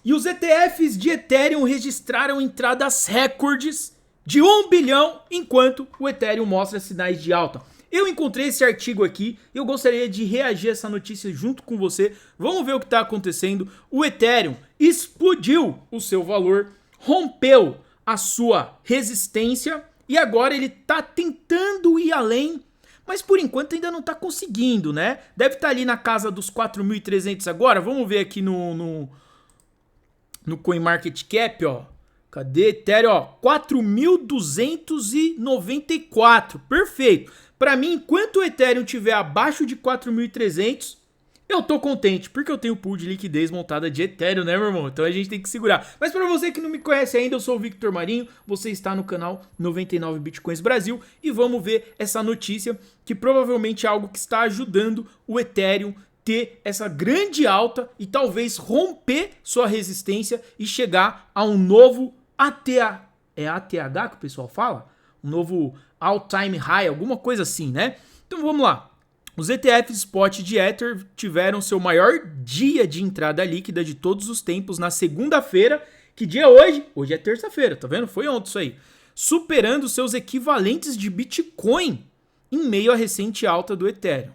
E os ETFs de Ethereum registraram entradas recordes de 1 bilhão, enquanto o Ethereum mostra sinais de alta. Eu encontrei esse artigo aqui e eu gostaria de reagir a essa notícia junto com você. Vamos ver o que está acontecendo. O Ethereum explodiu o seu valor, rompeu a sua resistência e agora ele está tentando ir além, mas por enquanto ainda não está conseguindo, né? Deve estar ali na casa dos 4.300 agora. Vamos ver aqui no CoinMarketCap, ó. Cadê Ethereum? Ó, 4.294. Perfeito. Para mim, enquanto o Ethereum estiver abaixo de 4.300, eu tô contente, porque eu tenho pool de liquidez montada de Ethereum, né, meu irmão? Então a gente tem que segurar. Mas para você que não me conhece ainda, eu sou o Victor Marinho, você está no canal 99 Bitcoins Brasil e vamos ver essa notícia que provavelmente é algo que está ajudando o Ethereum ter essa grande alta e talvez romper sua resistência e chegar a um novo ATH, é ATH que o pessoal fala? Um novo all-time high, alguma coisa assim, né? Então vamos lá. Os ETFs spot de Ether tiveram seu maior dia de entrada líquida de todos os tempos na segunda-feira. Que dia é hoje? Hoje é terça-feira, tá vendo? Foi ontem isso aí. Superando seus equivalentes de Bitcoin em meio à recente alta do Ethereum.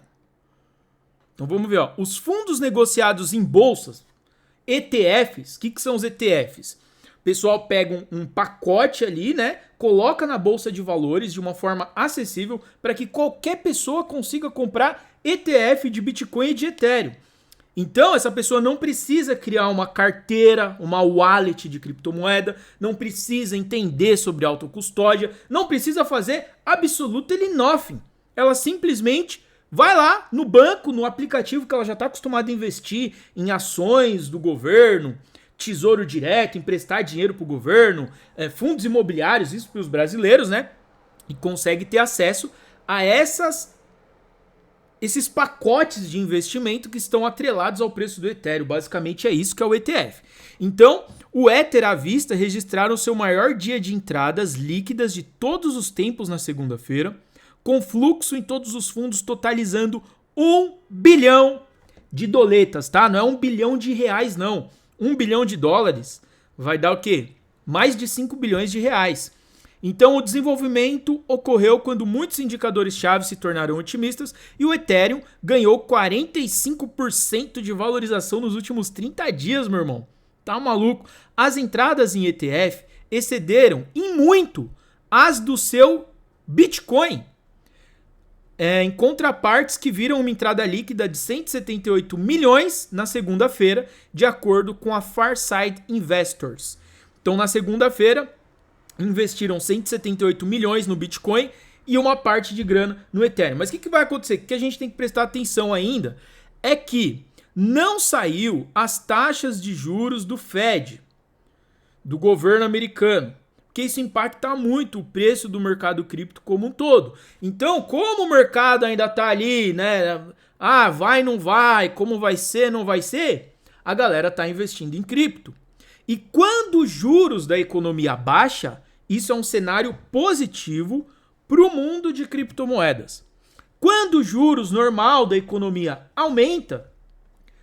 Então vamos ver, ó. Os fundos negociados em bolsas, ETFs, o que são os ETFs? O pessoal pega um pacote ali, né? Coloca na bolsa de valores de uma forma acessível para que qualquer pessoa consiga comprar ETF de Bitcoin e de Ethereum. Então, essa pessoa não precisa criar uma carteira, uma wallet de criptomoeda, não precisa entender sobre autocustódia, não precisa fazer absolutely nothing. Ela simplesmente vai lá no banco, no aplicativo que ela já está acostumada a investir em ações do governo, tesouro direto, emprestar dinheiro para o governo, fundos imobiliários, isso para os brasileiros, né? E consegue ter acesso a esses pacotes de investimento que estão atrelados ao preço do Ethereum. Basicamente é isso que é o ETF. Então, o Ether à vista registraram seu maior dia de entradas líquidas de todos os tempos na segunda-feira, com fluxo em todos os fundos totalizando 1 bilhão de doletas, tá? Não é 1 bilhão de reais, não. 1 bilhão de dólares vai dar o quê? Mais de 5 bilhões de reais. Então o desenvolvimento ocorreu quando muitos indicadores-chave se tornaram otimistas e o Ethereum ganhou 45% de valorização nos últimos 30 dias, meu irmão. Tá maluco? As entradas em ETF excederam em muito as do seu Bitcoin. Em contrapartes que viram uma entrada líquida de 178 milhões na segunda-feira, de acordo com a Farside Investors. Então, na segunda-feira, investiram 178 milhões no Bitcoin e uma parte de grana no Ethereum. Mas o que vai acontecer? O que a gente tem que prestar atenção ainda é que não saiu as taxas de juros do Fed, do governo americano. Porque isso impacta muito o preço do mercado cripto como um todo. Então, como o mercado ainda tá ali, né? Ah, vai, não vai, como vai ser, não vai ser, a galera tá investindo em cripto. E quando os juros da economia baixa, isso é um cenário positivo para o mundo de criptomoedas. Quando os juros normal da economia aumenta,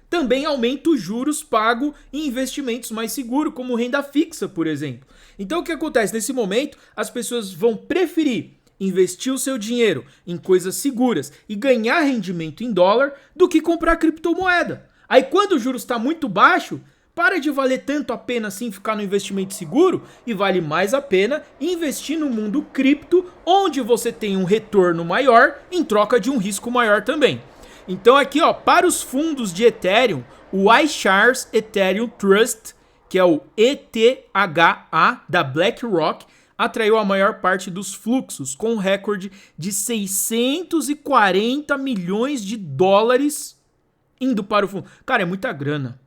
também aumenta os juros pagos em investimentos mais seguros, como renda fixa, por exemplo. Então o que acontece? Nesse momento, as pessoas vão preferir investir o seu dinheiro em coisas seguras e ganhar rendimento em dólar do que comprar criptomoeda. Aí quando o juros está muito baixo, para de valer tanto a pena assim ficar no investimento seguro e vale mais a pena investir no mundo cripto, onde você tem um retorno maior em troca de um risco maior também. Então aqui, ó, para os fundos de Ethereum, o iShares Ethereum Trust, que é o ETHA da BlackRock, atraiu a maior parte dos fluxos, com um recorde de 640 milhões de dólares indo para o fundo. Cara, é muita grana.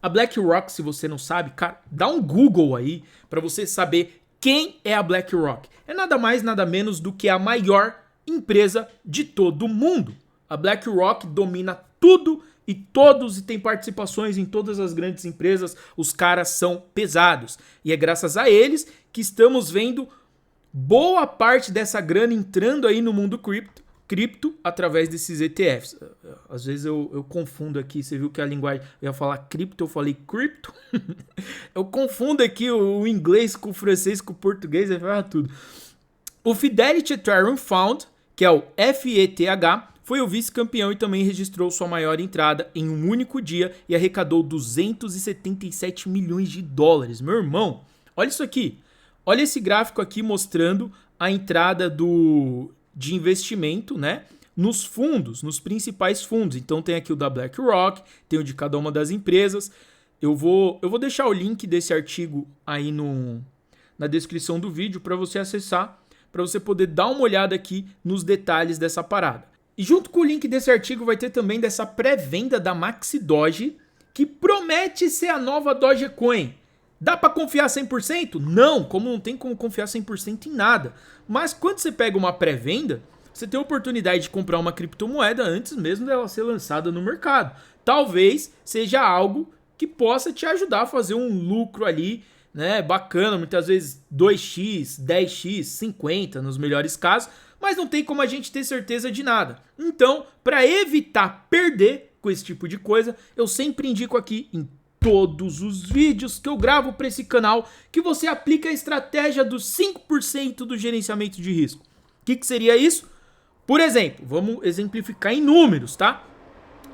A BlackRock, se você não sabe, cara, dá um Google aí para você saber quem é a BlackRock. É nada mais, nada menos do que a maior empresa de todo o mundo. A BlackRock domina tudo e todos e tem participações em todas as grandes empresas. Os caras são pesados. E é graças a eles que estamos vendo boa parte dessa grana entrando aí no mundo cripto cripto através desses ETFs. Às vezes eu confundo aqui, você viu que a linguagem, eu ia falar cripto, eu falei cripto. Eu confundo aqui o inglês com o francês, com o português, eu falo tudo. O Fidelity Ethereum Fund, que é o FETH, foi o vice-campeão e também registrou sua maior entrada em um único dia e arrecadou 277 milhões de dólares. Meu irmão, olha isso aqui. Olha esse gráfico aqui mostrando a entrada de investimento, né, nos fundos, nos principais fundos. Então tem aqui o da BlackRock, tem o de cada uma das empresas. Eu vou deixar o link desse artigo aí na descrição do vídeo para você acessar, para você poder dar uma olhada aqui nos detalhes dessa parada. E junto com o link desse artigo vai ter também dessa pré-venda da Maxi Doge, que promete ser a nova Dogecoin. Dá para confiar 100%? Não, como não tem como confiar 100% em nada. Mas quando você pega uma pré-venda, você tem a oportunidade de comprar uma criptomoeda antes mesmo dela ser lançada no mercado. Talvez seja algo que possa te ajudar a fazer um lucro ali, né, bacana, muitas vezes 2x, 10x, 50 nos melhores casos, mas não tem como a gente ter certeza de nada. Então, para evitar perder com esse tipo de coisa, eu sempre indico aqui em todos os vídeos que eu gravo para esse canal que você aplica a estratégia dos 5% do gerenciamento de risco. O que seria isso? Por exemplo, vamos exemplificar em números, tá?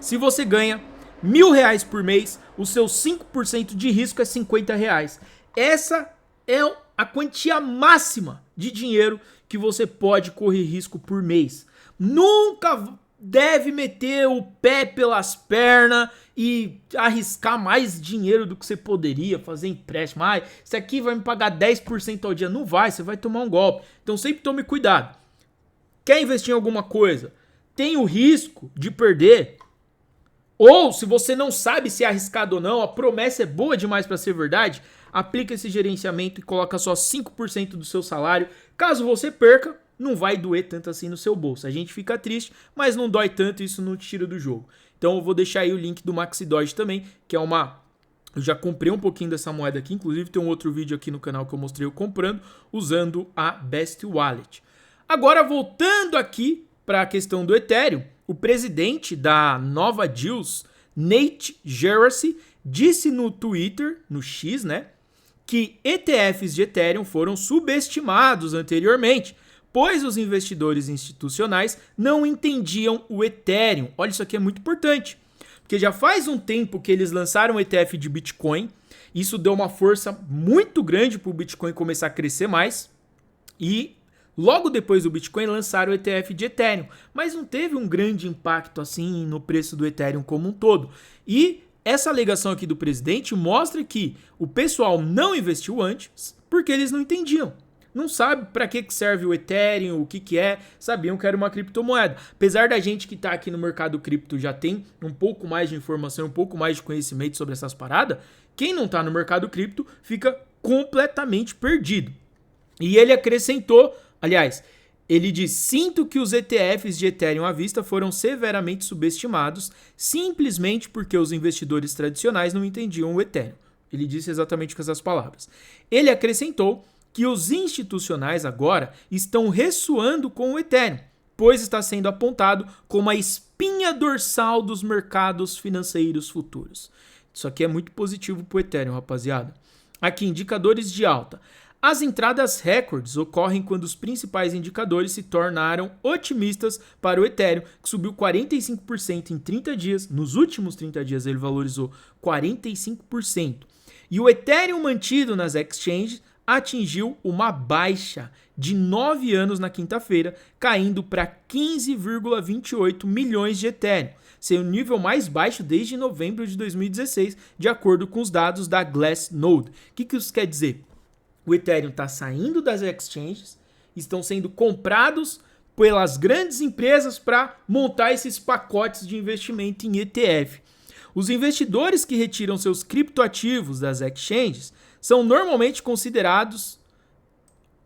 Se você ganha R$1.000 por mês, o seu 5% de risco é R$50. Essa é a quantia máxima de dinheiro que você pode correr risco por mês. Nunca deve meter o pé pelas pernas e arriscar mais dinheiro do que você poderia, fazer empréstimo. Isso aqui vai me pagar 10% ao dia. Não vai, você vai tomar um golpe. Então sempre tome cuidado. Quer investir em alguma coisa? Tem o risco de perder? Ou se você não sabe se é arriscado ou não, a promessa é boa demais para ser verdade, aplica esse gerenciamento e coloca só 5% do seu salário. Caso você perca, não vai doer tanto assim no seu bolso. A gente fica triste, mas não dói tanto, isso não te tira do jogo. Então eu vou deixar aí o link do Maxi Doge também, que é uma... Eu já comprei um pouquinho dessa moeda aqui, inclusive tem um outro vídeo aqui no canal que eu mostrei eu comprando, usando a Best Wallet. Agora voltando aqui para a questão do Ethereum, o presidente da Nova Deals, Nate Geraci, disse no Twitter, no X, né, que ETFs de Ethereum foram subestimados anteriormente, pois os investidores institucionais não entendiam o Ethereum. Olha, isso aqui é muito importante, porque já faz um tempo que eles lançaram o ETF de Bitcoin, isso deu uma força muito grande para o Bitcoin começar a crescer mais, e logo depois do Bitcoin lançaram o ETF de Ethereum, mas não teve um grande impacto assim no preço do Ethereum como um todo. E essa alegação aqui do presidente mostra que o pessoal não investiu antes porque eles não entendiam. Não sabe para que serve o Ethereum, o que é, sabiam que era uma criptomoeda. Apesar da gente que está aqui no mercado cripto já tem um pouco mais de informação, um pouco mais de conhecimento sobre essas paradas, quem não está no mercado cripto fica completamente perdido. E ele acrescentou, aliás, ele diz: sinto que os ETFs de Ethereum à vista foram severamente subestimados simplesmente porque os investidores tradicionais não entendiam o Ethereum. Ele disse exatamente com essas palavras. Ele acrescentou que os institucionais agora estão ressoando com o Ethereum, pois está sendo apontado como a espinha dorsal dos mercados financeiros futuros. Isso aqui é muito positivo para o Ethereum, rapaziada. Aqui, indicadores de alta. As entradas recordes ocorrem quando os principais indicadores se tornaram otimistas para o Ethereum, que subiu 45% em 30 dias. Nos últimos 30 dias ele valorizou 45%. E o Ethereum mantido nas exchanges atingiu uma baixa de 9 anos na quinta-feira, caindo para 15,28 milhões de Ethereum, sendo o nível mais baixo desde novembro de 2016, de acordo com os dados da Glassnode. O que isso quer dizer? O Ethereum está saindo das exchanges, estão sendo comprados pelas grandes empresas para montar esses pacotes de investimento em ETF. Os investidores que retiram seus criptoativos das exchanges são normalmente considerados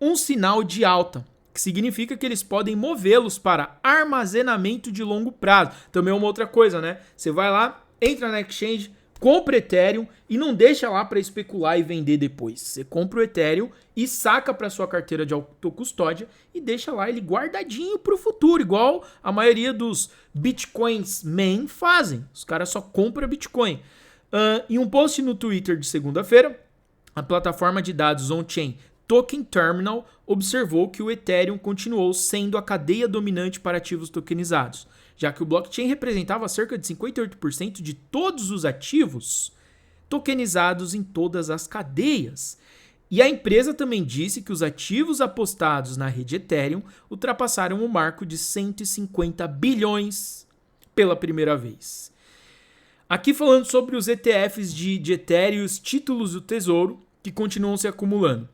um sinal de alta, que significa que eles podem movê-los para armazenamento de longo prazo. Também é uma outra coisa, né? Você vai lá, entra na exchange, compra Ethereum e não deixa lá para especular e vender depois. Você compra o Ethereum e saca para sua carteira de autocustódia e deixa lá ele guardadinho para o futuro, igual a maioria dos Bitcoins main fazem. Os caras só compram Bitcoin. Em um post no Twitter de segunda-feira, a plataforma de dados on-chain Token Terminal observou que o Ethereum continuou sendo a cadeia dominante para ativos tokenizados, já que o blockchain representava cerca de 58% de todos os ativos tokenizados em todas as cadeias. E a empresa também disse que os ativos apostados na rede Ethereum ultrapassaram o marco de 150 bilhões pela primeira vez. Aqui falando sobre os ETFs de Ethereum e os títulos do tesouro que continuam se acumulando.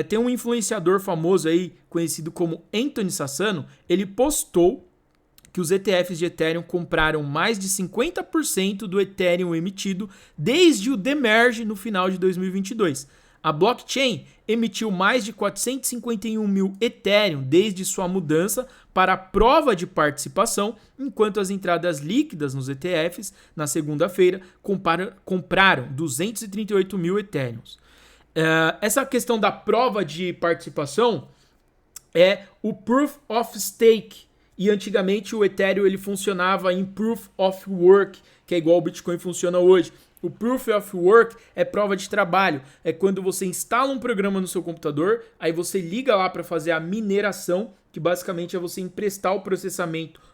Tem um influenciador famoso aí, conhecido como Anthony Sassano, ele postou que os ETFs de Ethereum compraram mais de 50% do Ethereum emitido desde o demerge no final de 2022. A blockchain emitiu mais de 451 mil Ethereum desde sua mudança para a prova de participação, enquanto as entradas líquidas nos ETFs, na segunda-feira, compraram 238 mil Ethereums. Essa questão da prova de participação é o Proof of Stake. E antigamente o Ethereum ele funcionava em Proof of Work, que é igual o Bitcoin funciona hoje. O Proof of Work é prova de trabalho. É quando você instala um programa no seu computador, aí você liga lá para fazer a mineração, que basicamente é você emprestar o processamento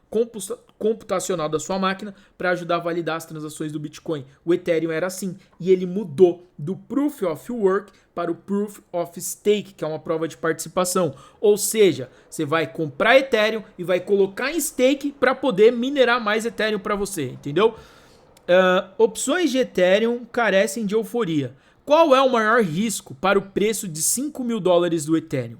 computacional da sua máquina para ajudar a validar as transações do Bitcoin. O Ethereum era assim, e ele mudou do Proof of Work para o Proof of Stake, que é uma prova de participação. Ou seja, você vai comprar Ethereum e vai colocar em stake para poder minerar mais Ethereum para você, entendeu? Opções de Ethereum carecem de euforia. Qual é o maior risco para o preço de $5.000 do Ethereum?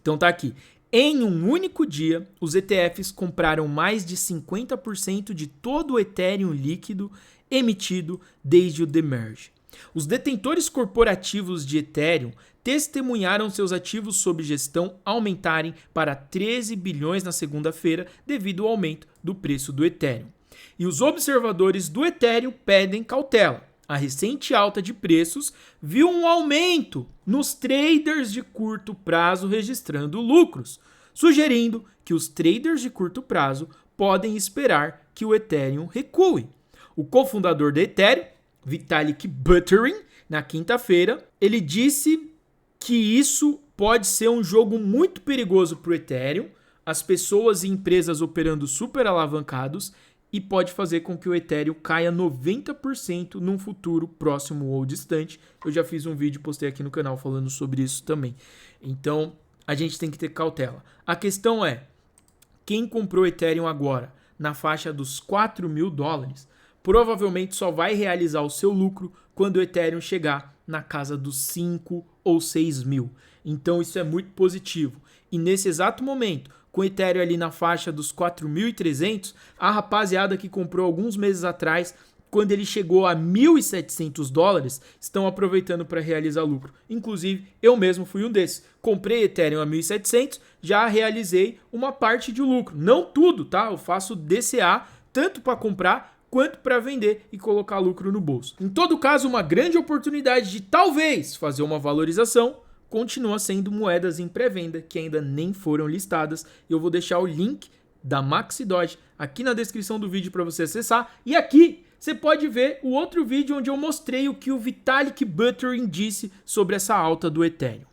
Então tá aqui. Em um único dia, os ETFs compraram mais de 50% de todo o Ethereum líquido emitido desde o demerge. Os detentores corporativos de Ethereum testemunharam seus ativos sob gestão aumentarem para 13 bilhões na segunda-feira devido ao aumento do preço do Ethereum. E os observadores do Ethereum pedem cautela. A recente alta de preços viu um aumento nos traders de curto prazo registrando lucros, sugerindo que os traders de curto prazo podem esperar que o Ethereum recue. O cofundador da Ethereum, Vitalik Buterin, na quinta-feira, ele disse que isso pode ser um jogo muito perigoso para o Ethereum, as pessoas e empresas operando super alavancados, e pode fazer com que o Ethereum caia 90% num futuro próximo ou distante. Eu já fiz um vídeo e postei aqui no canal falando sobre isso também. Então, a gente tem que ter cautela. A questão é, quem comprou Ethereum agora na faixa dos $4.000, provavelmente só vai realizar o seu lucro quando o Ethereum chegar na casa dos 5 ou 6 mil. Então, isso é muito positivo. E nesse exato momento, com o Ethereum ali na faixa dos 4.300, a rapaziada que comprou alguns meses atrás, quando ele chegou a $1.700, estão aproveitando para realizar lucro. Inclusive, eu mesmo fui um desses. Comprei Ethereum a 1.700, já realizei uma parte de lucro. Não tudo, tá? Eu faço DCA tanto para comprar quanto para vender e colocar lucro no bolso. Em todo caso, uma grande oportunidade de talvez fazer uma valorização continua sendo moedas em pré-venda que ainda nem foram listadas. Eu vou deixar o link da Maxidoj aqui na descrição do vídeo para você acessar. E aqui você pode ver o outro vídeo onde eu mostrei o que o Vitalik Buterin disse sobre essa alta do Ethereum.